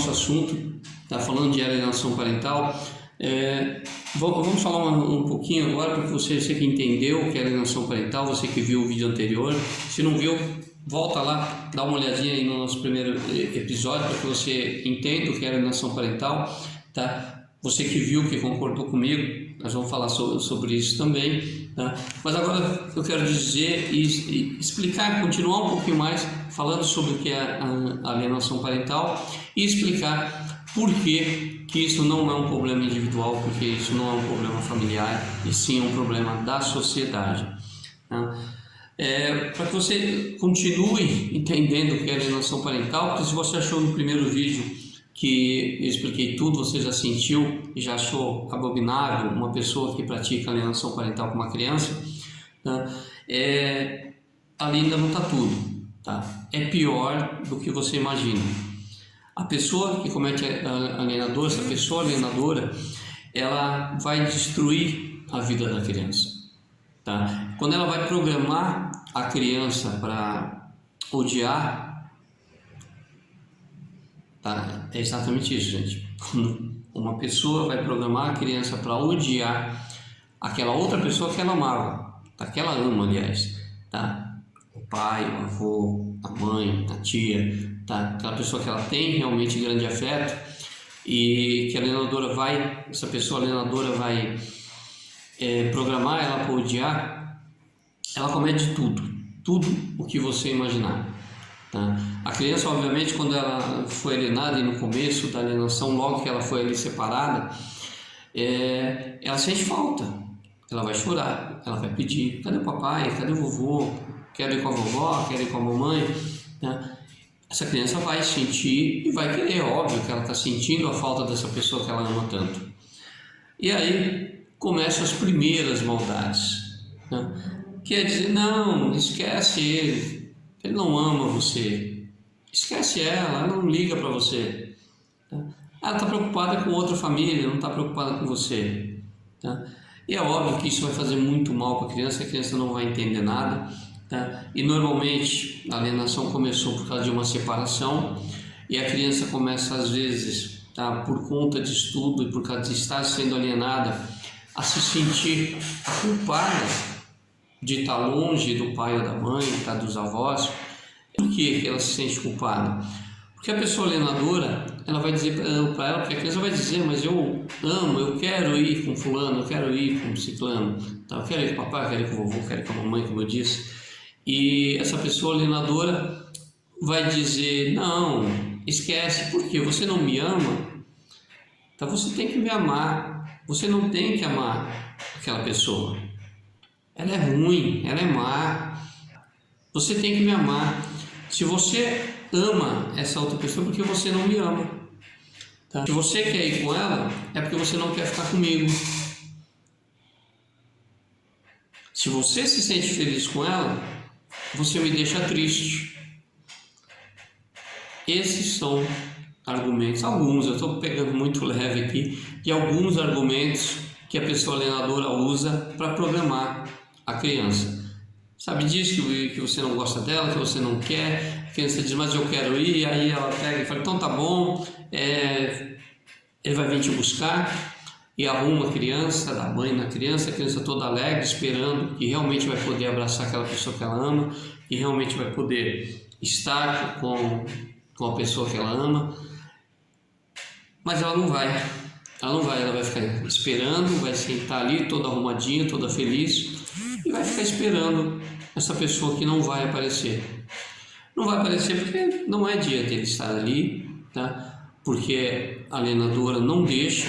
nosso assunto, tá falando de alienação parental. Vamos falar um pouquinho agora para você que entendeu o que é alienação parental, você que viu o vídeo anterior. Se não viu, volta lá, dá uma olhadinha aí no nosso primeiro episódio para que você entenda o que é alienação parental, tá? Você que viu, que concordou comigo, nós vamos falar sobre isso também, tá? Mas agora eu quero dizer e explicar, continuar um pouquinho mais falando sobre o que é a alienação parental e explicar por que isso não é um problema individual, porque isso não é um problema familiar, e sim um problema da sociedade, tá? Para que você continue entendendo o que é alienação parental, porque se você achou no primeiro vídeo que eu expliquei tudo, você já sentiu e já achou abominável uma pessoa que pratica alienação parental com uma criança, tá? Ali ainda não está tudo, tá? É pior do que você imagina. A pessoa que comete alienador, essa pessoa alienadora, ela vai destruir a vida da criança, tá? Quando ela vai programar a criança para odiar, tá? É exatamente isso, gente. Uma pessoa vai programar a criança para odiar aquela outra pessoa que ela amava, tá? Que ela ama, aliás, tá? O pai, o avô, a mãe, a tia, tá? Aquela pessoa que ela tem realmente grande afeto e que essa pessoa alienadora vai programar ela para odiar. Ela comete tudo o que você imaginar, tá? A criança, obviamente, quando ela foi alienada e no começo da alienação, logo que ela foi ali separada, ela sente falta, ela vai chorar, ela vai pedir: cadê o papai, cadê o vovô, quero ir com a vovó, quero ir com a mamãe, tá? Essa criança vai sentir e vai querer, óbvio que ela está sentindo a falta dessa pessoa que ela ama tanto. E aí começam as primeiras maldades, né? Quer dizer: não, esquece ele não ama você, esquece ela não liga para você, tá? Ela está preocupada com outra família, não está preocupada com você, tá? E é óbvio que isso vai fazer muito mal para a criança não vai entender nada, tá? E normalmente a alienação começou por causa de uma separação e a criança começa às vezes, tá, por conta de estudo e por causa de estar sendo alienada, a se sentir culpada de estar longe do pai ou da mãe, tá, dos avós. Por que ela se sente culpada? Porque a pessoa alienadora, ela vai dizer para ela, porque a criança vai dizer: mas eu amo, eu quero ir com fulano, eu quero ir com ciclano, tá? Eu quero ir com o papai, eu quero ir com o vovô, eu quero ir com a mamãe, como eu disse. E essa pessoa alienadora vai dizer: não, esquece, porque você não me ama, tá? Você tem que me amar, você não tem que amar aquela pessoa, ela é ruim, ela é má, você tem que me amar. Se você ama essa outra pessoa, porque você não me ama, tá? Se você quer ir com ela, é porque você não quer ficar comigo. Se você se sente feliz com ela, você me deixa triste. Esses são argumentos, alguns, eu estou pegando muito leve aqui, de alguns argumentos que a pessoa alienadora usa para programar a criança. Sabe disso, que você não gosta dela, que você não quer, a criança diz: mas eu quero ir, aí ela pega e fala: então tá bom, ele vai vir te buscar, e arruma a criança, dá banho na criança, a criança toda alegre, esperando que realmente vai poder abraçar aquela pessoa que ela ama, que realmente vai poder estar com a pessoa que ela ama, mas ela não vai, ela vai ficar esperando, vai sentar ali toda arrumadinha, toda feliz, e vai ficar esperando essa pessoa que não vai aparecer. Não vai aparecer porque não é dia dele estar ali, tá? Porque a alienadora não deixa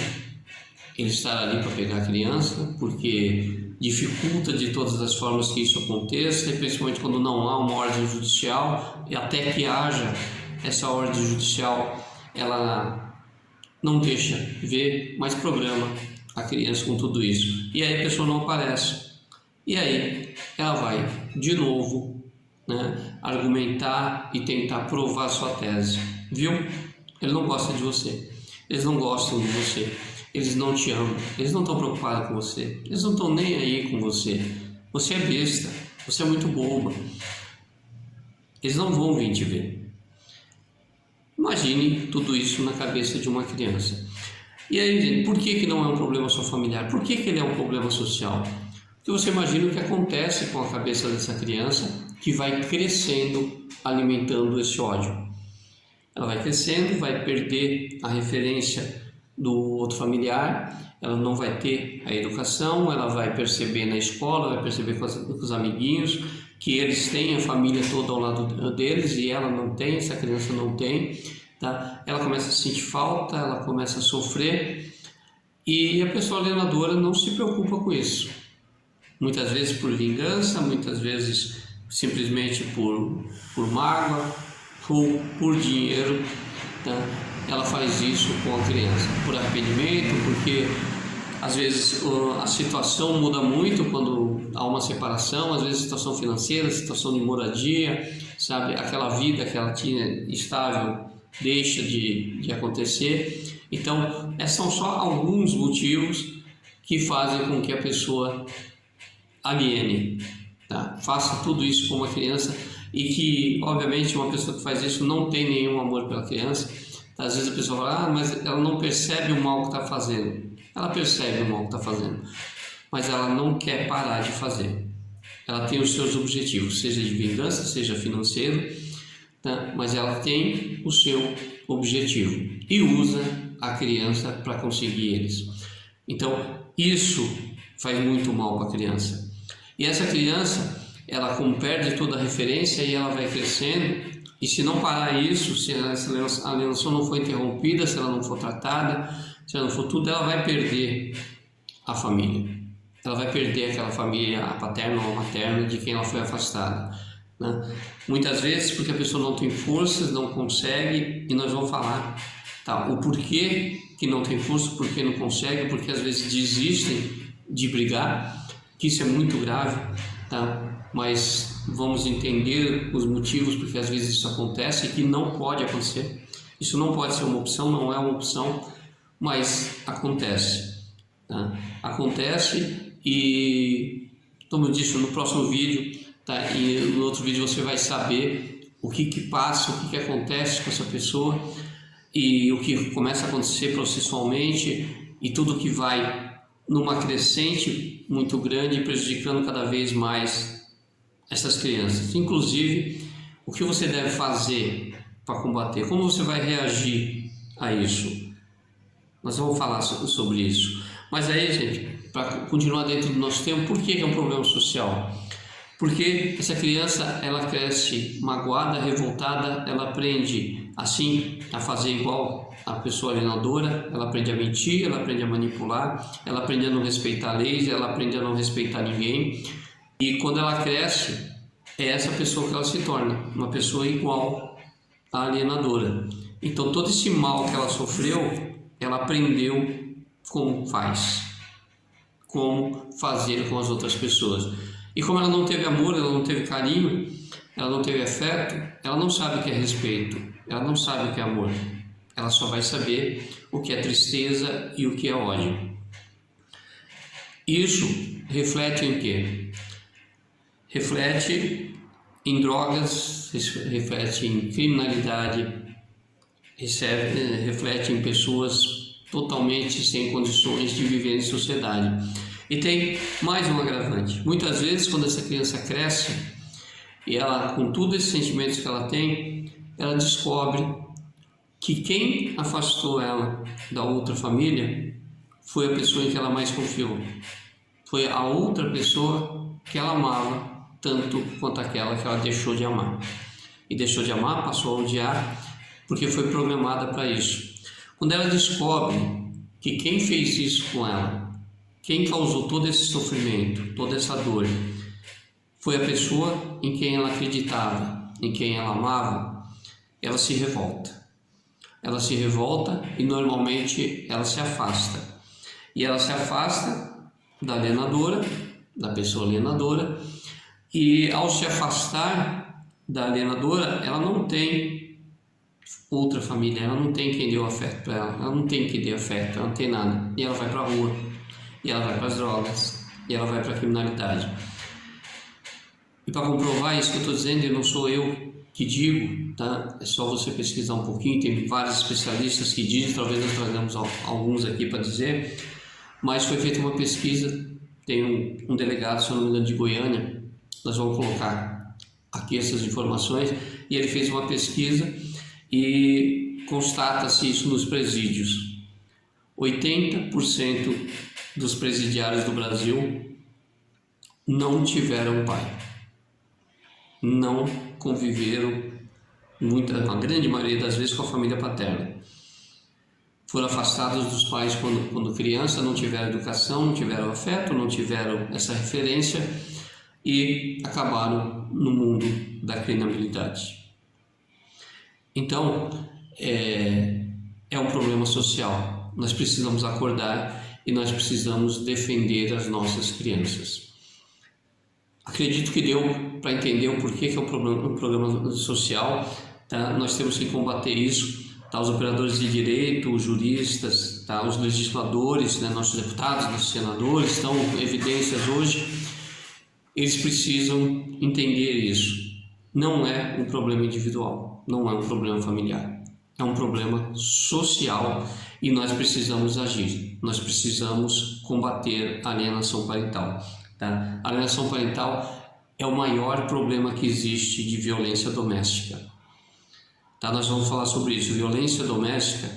ele estar ali para pegar a criança, porque dificulta de todas as formas que isso aconteça, e principalmente quando não há uma ordem judicial, e até que haja essa ordem judicial, ela não deixa ver, mas programa a criança com tudo isso. E aí a pessoa não aparece. E aí ela vai de novo, né, argumentar e tentar provar sua tese. Viu? Ele não gosta de você, eles não gostam de você, eles não te amam, eles não estão preocupados com você, eles não estão nem aí com você. Você é besta, você é muito boba, eles não vão vir te ver. Imagine tudo isso na cabeça de uma criança. E aí, gente, por que não é um problema só familiar? Por que ele é um problema social? Porque você imagina o que acontece com a cabeça dessa criança que vai crescendo, alimentando esse ódio. Ela vai crescendo, vai perder a referência do outro familiar, ela não vai ter a educação, ela vai perceber na escola, vai perceber com os amiguinhos que eles têm a família toda ao lado deles e ela não tem, essa criança não tem, tá? Ela começa a sentir falta, ela começa a sofrer e a pessoa alienadora não se preocupa com isso. Muitas vezes por vingança, muitas vezes simplesmente por mágoa ou por dinheiro, tá? Ela faz isso com a criança, por arrependimento, porque às vezes a situação muda muito quando há uma separação, às vezes situação financeira, situação de moradia, sabe? Aquela vida que ela tinha estável deixa de acontecer. Então, esses são só alguns motivos que fazem com que a pessoa aliene, tá? Faça tudo isso com uma criança e que, obviamente, uma pessoa que faz isso não tem nenhum amor pela criança. Às vezes a pessoa fala, mas ela não percebe o mal que está fazendo. Ela percebe o mal que está fazendo, mas ela não quer parar de fazer. Ela tem os seus objetivos, seja de vingança, seja financeiro, tá? Mas ela tem o seu objetivo e usa a criança para conseguir eles. Então, isso faz muito mal para a criança. E essa criança, ela como perde toda a referência e ela vai crescendo, e se não parar isso, se a alienação não for interrompida, se ela não for tratada, se ela não for tudo, ela vai perder a família. Ela vai perder aquela família, a paterna ou a materna, de quem ela foi afastada, né? Muitas vezes porque a pessoa não tem forças, não consegue, e nós vamos falar, tá, o porquê que não tem força, porquê não consegue, porque às vezes desistem de brigar, que isso é muito grave, tá? Mas vamos entender os motivos porque às vezes isso acontece e que não pode acontecer. Isso não pode ser uma opção, não é uma opção, mas acontece, tá? Acontece e, como eu disse, no próximo vídeo, tá? E no outro vídeo você vai saber o que passa, o que acontece com essa pessoa e o que começa a acontecer processualmente e tudo que vai numa crescente muito grande, prejudicando cada vez mais essas crianças. Inclusive, o que você deve fazer para combater, como você vai reagir a isso. Nós vamos falar sobre isso. Mas aí, gente, para continuar dentro do nosso tempo, por que é um problema social? Porque essa criança, ela cresce magoada, revoltada, ela aprende assim a fazer igual a pessoa alienadora, ela aprende a mentir, ela aprende a manipular, ela aprende a não respeitar leis, ela aprende a não respeitar ninguém. E quando ela cresce, é essa pessoa que ela se torna, uma pessoa igual à alienadora. Então todo esse mal que ela sofreu, ela aprendeu como faz, como fazer com as outras pessoas. E como ela não teve amor, ela não teve carinho, ela não teve afeto, ela não sabe o que é respeito, ela não sabe o que é amor. Ela só vai saber o que é tristeza e o que é ódio. Isso reflete em quê? Reflete em drogas, reflete em criminalidade, reflete em pessoas totalmente sem condições de viver em sociedade. E tem mais um agravante. Muitas vezes, quando essa criança cresce, e ela, com todos esses sentimentos que ela tem, ela descobre que quem afastou ela da outra família foi a pessoa em que ela mais confiou. Foi a outra pessoa que ela amava tanto quanto aquela que ela deixou de amar. E deixou de amar, passou a odiar, porque foi programada para isso. Quando ela descobre que quem fez isso com ela, quem causou todo esse sofrimento, toda essa dor, foi a pessoa em quem ela acreditava, em quem ela amava, ela se revolta. Ela se revolta e normalmente ela se afasta. E ela se afasta da alienadora, da pessoa alienadora, e ao se afastar da alienadora, ela não tem outra família, ela não tem quem deu afeto para ela não tem quem dê afeto, ela não tem nada. E ela vai para a rua, e ela vai para as drogas, e ela vai para a criminalidade. E para comprovar isso que eu estou dizendo, não sou eu que digo, tá? É só você pesquisar um pouquinho, tem vários especialistas que dizem, talvez nós tragamos alguns aqui para dizer, mas foi feita uma pesquisa, tem um delegado, se eu não me engano, de Goiânia, nós vamos colocar aqui essas informações, e ele fez uma pesquisa e constata-se isso nos presídios. 80% dos presidiários do Brasil não tiveram pai, não conviveram, a grande maioria das vezes, com a família paterna. Foram afastados dos pais quando criança, não tiveram educação, não tiveram afeto, não tiveram essa referência e acabaram no mundo da criminalidade. Então, é um problema social. Nós precisamos acordar e nós precisamos defender as nossas crianças. Acredito que deu para entender o porquê que é um problema social, tá? Nós temos que combater isso, tá? Os operadores de direito, os juristas, tá? Os legisladores, né? Nossos deputados, nossos senadores, estão evidências hoje, eles precisam entender isso. Não é um problema individual, não é um problema familiar, é um problema social e nós precisamos agir, nós precisamos combater a alienação parental. Tá? A alienação parental é o maior problema que existe de violência doméstica. Tá? Nós vamos falar sobre isso. Violência doméstica,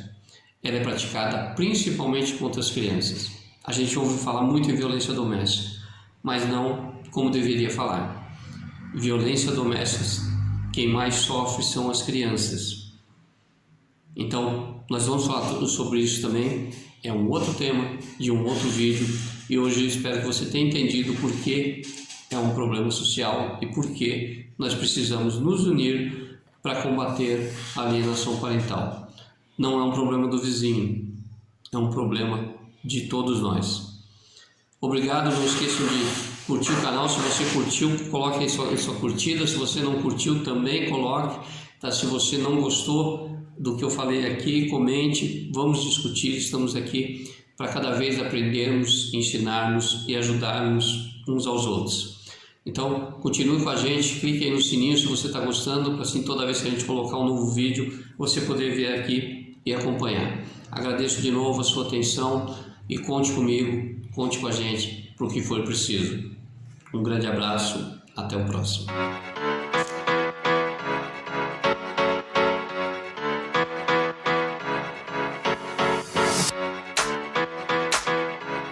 ela é praticada principalmente contra as crianças. A gente ouve falar muito em violência doméstica, mas não como deveria falar. Violência doméstica, quem mais sofre são as crianças. Então, nós vamos falar sobre isso também. É um outro tema de um outro vídeo. E hoje eu espero que você tenha entendido por que é um problema social e por que nós precisamos nos unir para combater a alienação parental. Não é um problema do vizinho, é um problema de todos nós. Obrigado, não esqueçam de curtir o canal. Se você curtiu, coloque aí sua curtida. Se você não curtiu, também coloque. Tá? Se você não gostou do que eu falei aqui, comente, vamos discutir. Estamos aqui para cada vez aprendermos, ensinarmos e ajudarmos uns aos outros. Então, continue com a gente, clique aí no sininho se você está gostando, para assim toda vez que a gente colocar um novo vídeo, você poder vir aqui e acompanhar. Agradeço de novo a sua atenção e conte comigo, conte com a gente para o que for preciso. Um grande abraço, até o próximo.